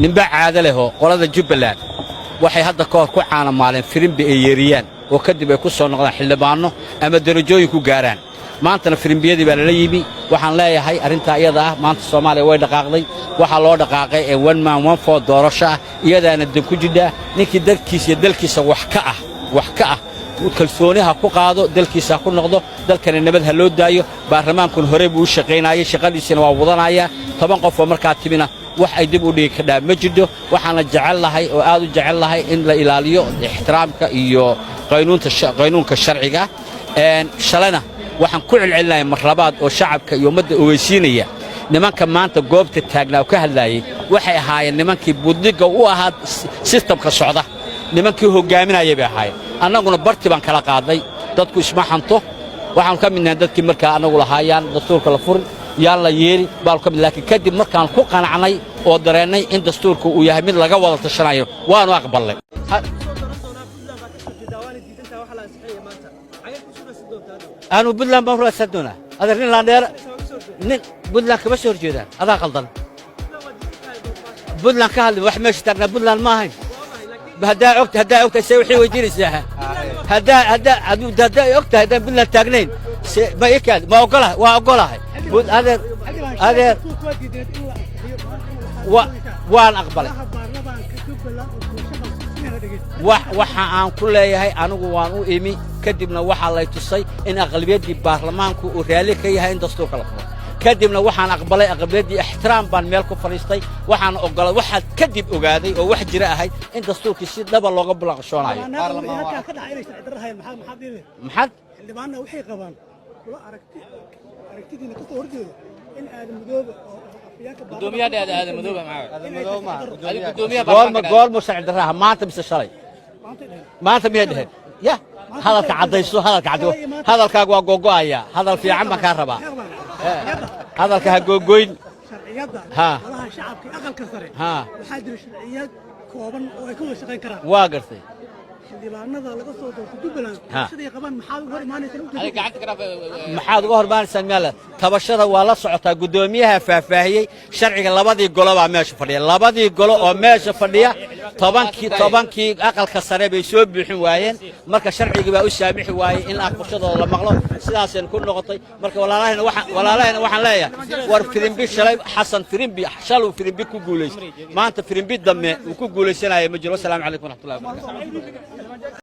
ninba caado leh oo qolada Jubbaland waxay hadda ka hor ku caanamaaleen firimbi ay yeeriyaan oo kadib ay ku soo noqdaan xildhibaano ama darajooyin ku gaaraan maantana firimbiyadii baa la yimi waxaan leeyahay arinta iyada ah maanta Soomaaliya way dhaqaaqday waxa loo dhaqaaqay ee one man one vote doorasho iyadaana dib ku jidha ninkii dalkiisa wax ka ah kalsooniha ku qaado dalkiisa ku noqdo dalkana nabad ha loo daayo baarlamaankuna hore buu shaqeynayay shaqadiisana waa wadanaya 10 qof oo markaa timina wax ay dib u dhigi kadhaa ma jidho waxaana jecel lahay oo aad u jecel lahay in la ilaaliyo ixtiraamka iyo qaynuunka sharciga shalana waxaan ku celcelinayaa mar labaad oo shacabka iyo ummadda ogeysiinaya nimanka maanta goobta taagnaa ka hadlayay waxay ahaayeen nimankii buddiga u ahaa systemka socda nimankii hogaaminayay bay ahaayeen annaguna barti baan kala qaaday dadku isma xanto waxaan ka midnahay dadkii markaa anagu lahaayaan dastuurka la furin yaan la yeeri baal ka mid laakiin kadib markaan ku qanacnay oo dareennay in dastuurku uu yahay mid laga wada tashanayo waanu aqbalnay أنا بدلان بمرة سدونا هذا رين لاندير نين بدلان كبش ورجيدان هذا غلطان بدلان كهل واحد ماشي ترنا بدلان ما هي هدا عقد يسوي حي ويدير الساحة هدا عقد هدا بدلان تاجنين ما يكاد ما أقولها هذا وان أقبله waxa aan ku leeyahay anigu waan u imi kadibna waxa la tusay in aqlabiyadii baarlamaanku uu raali ka yahay in dastuurka la furo kadibna waxaan aqbalay aqlabiyadii ixtiraam baan meel ku fariistay waxaan ogolay waxa kadib ogaaday oo wax jira ahay in dastuurkii si dhaba looga bulaqshoonayo baarlamaanka ka dhacay inay sharci maxad xildhibaanna waxay qabaan la aragtidiina ka soo horjeedo in aad mudooba قدومية هذا مذوبة معه قول مساعد الراحة ما أنت بس شري ما أنت بيده يا هذا الكعديسو هذا الكعدو هذا الكعوا جوجايا هذا في عم كهرباء هذا الكهجوجين ها والله شعبك أقل كثرين ها وحاضر الشرعيات كوبن ويكون شغال كرام واقرتي maxaad uga hormaanaysan meel tabashada waa la socotaa gudoomiyaha faahfaahiyay sharciga labadii golo baa meesha fadhiya labadii golo oo meesha fadhiya 10kii aqalka sare bay soo buuxin waayeen marka sharciga baa u saamixi waayay in aqoonshadooda la maqlo sidaaseen ku noqotay marka walaalahayna waxaan leeyahay war firimbi shalay xasan firimbi shalu firimbi ku guuleysay maanta firimbi dambe uu ku guuleysanaya ma jiro. Assalaamu calaykum wa rahmatullahi wa barakatuh.